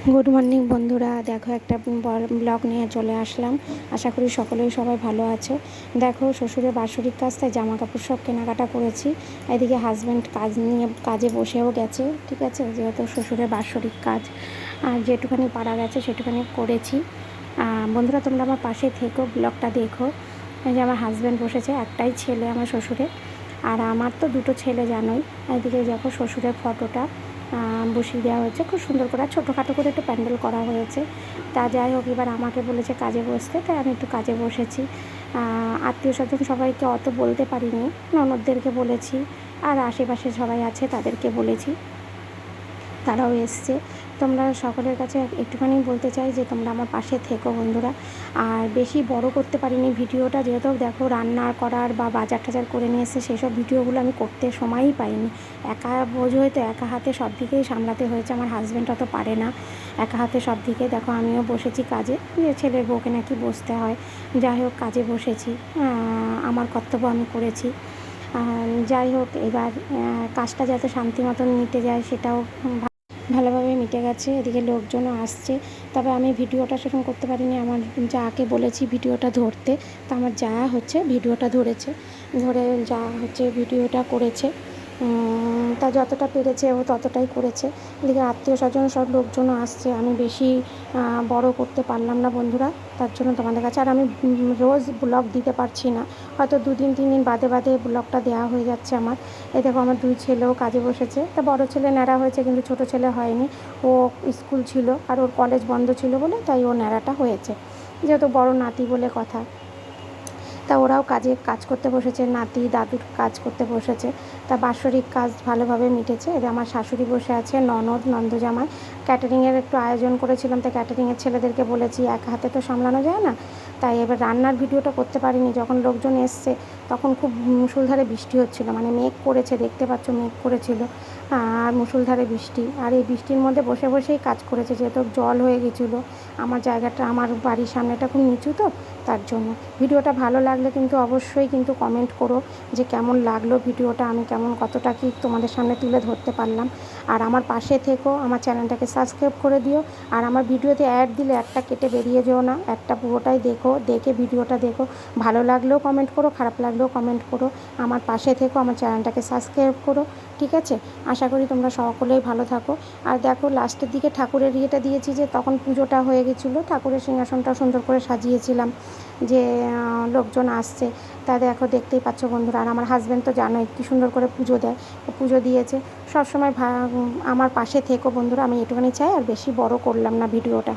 Good morning বন্ধুরা, দেখো একটা ব্লগ নিয়ে চলে আসলাম। আশা করি সবাই ভালো আছো। দেখো শ্বশুরের বাৎসরিক কাজ, তাই জামা কাপড় সব কেনাকাটা করেছি। এদিকে হাজব্যান্ড কাজে বসেও গেছে। ঠিক আছে, যেহেতু শ্বশুরের বাৎসরিক কাজ আর যেটুখানি পারা গেছে সেটুখানি করেছি। বন্ধুরা, তোমরা আমার পাশে থেকো, ব্লগটা দেখো। এই যে আমার হাজব্যান্ড বসেছে, একটাই ছেলে আমার শ্বশুরের, আর আমার তো দুটো ছেলে জানোই। এদিকে দেখো শ্বশুরের ফটোটা বসিয়ে দেওয়া হয়েছে খুব সুন্দর করে, ছোটোখাটো করে একটু প্যান্ডেল করা হয়েছে। তা যাই হোক, এবার আমাকে বলেছে কাজে বসতে, তাই আমি একটু কাজে বসেছি। আত্মীয় স্বজন সবাইকে অত বলতে পারিনি, ননদদেরকে বলেছি, আর আশেপাশে সবাই আছে তাদেরকে বলেছি, তারাও এসছে। তোমরা সকলের কাছে একটুখানি বলতে চাই যে তোমরা আমার পাশে থেকো বন্ধুরা। আর বেশি বড় করতে পারিনি ভিডিওটা, যেহেতু দেখো রান্না করার বা বাজার টাজার করে নিয়ে এসে সেসব ভিডিওগুলো আমি করতে সময়ই পাইনি। একা বোঝোই তো, একা হাতে সব দিকেই সামলাতে হয়েছে। আমার হাজব্যান্ড অত পারে না একা হাতে সব দিকে। দেখো আমিও বসেছি কাজে, যে ছেলের বউকে নাকি বসতে হয়। যাই হোক, কাজে বসেছি, আমার কর্তব্য আমি করেছি। যাই হোক, এবার কাজটা যাতে শান্তি মতন মিটে যায় সেটাও ভালোভাবে মিটে গেছে। এদিকে লোকজনও আসছে, তবে আমি ভিডিওটা সেরকম করতে পারিনি। আমার যাকে বলেছি ভিডিওটা ধরতে, তা আমার যা হচ্ছে ভিডিওটা ধরে যা হচ্ছে ভিডিওটা করেছে। তা যতটা পেরেছে ও ততটাই করেছে। এদিকে আত্মীয় স্বজন সব লোকজনও আসছে, আমি বেশি বড় করতে পারলাম না বন্ধুরা, তার জন্য তোমাদের কাছে। আর আমি রোজ ব্লগ দিতে পারছি না, হয়তো 2-3 দিন বাদে ব্লগটা দেওয়া হয়ে যাচ্ছে আমার। এই দেখো আমার 2 ছেলেও কাজে বসেছে। তা বড় ছেলে ন্যাড়া হয়েছে, কিন্তু ছোট ছেলে হয়নি। ও স্কুল ছিল আর ওর কলেজ বন্ধ ছিল বলে তাই ও ন্যাড়াটা হয়েছে, যেহেতু বড় নাতি বলে কথা। তা ওরাও কাজ করতে বসেছে, নাতি দাদুর কাজ করতে বসেছে। তা বাৎসরিক কাজ ভালোভাবে মিটেছে। এবার আমার শাশুড়ি বসে আছে, নন্দজামাই। ক্যাটারিংয়ের একটু আয়োজন করেছিলাম, তাই ক্যাটারিংয়ের ছেলেদেরকে বলেছি, এক হাতে তো সামলানো যায় না। তাই এবার রান্নার ভিডিওটা করতে পারিনি। যখন লোকজন এসছে তখন খুব মুষলধারে বৃষ্টি হচ্ছিলো, মানে মেঘ করেছে, দেখতে পাচ্ছ মেঘ করেছিল, আর মুষলধারে বৃষ্টি। আর এই বৃষ্টির মধ্যে বসেই কাজ করেছে, যেহেতু জল হয়ে গেছিলো। আমার জায়গাটা, আমার বাড়ির সামনেটা খুব নিচু, তো তার জন্য। ভিডিওটা ভালো লাগলে কিন্তু অবশ্যই কিন্তু কমেন্ট করো যে কেমন লাগলো ভিডিওটা, আমি কতটা কি তোমাদের সামনে তুলে ধরতে পারলাম। আর আমার পাশে থেকো, আমার চ্যানেলটাকে সাবস্ক্রাইব করে দিও। আর আমার ভিডিওতে অ্যাড দিলে একটা কেটে বেরিয়ে যেও না, একটা পুরোটাই দেখে ভিডিওটা দেখো। ভালো লাগলেও কমেন্ট করো, খারাপ লাগলেও কমেন্ট করো। আমার পাশে থেকো, আমার চ্যানেলটাকে সাবস্ক্রাইব করো, ঠিক আছে? আশা করি তোমরা সকলেই ভালো থাকো। আর দেখো লাস্টের দিকে ঠাকুরের ইয়েটা দিয়েছি, যে তখন পুজোটা হয়ে গেছিলো, ঠাকুরের সিংহাসনটা সুন্দর করে সাজিয়েছিলাম, যে লোকজন আসছে। তা দেখো, দেখতেই পাচ্ছ বন্ধুরা। আর আমার হাজব্যান্ড তো জানোই কী সুন্দর করে পুজো দেয়, ও পুজো দিয়েছে। সবসময় আমার পাশে থেকো বন্ধুরা, আমি এটুখানি চাই। আর বেশি বড় করলাম না ভিডিওটা।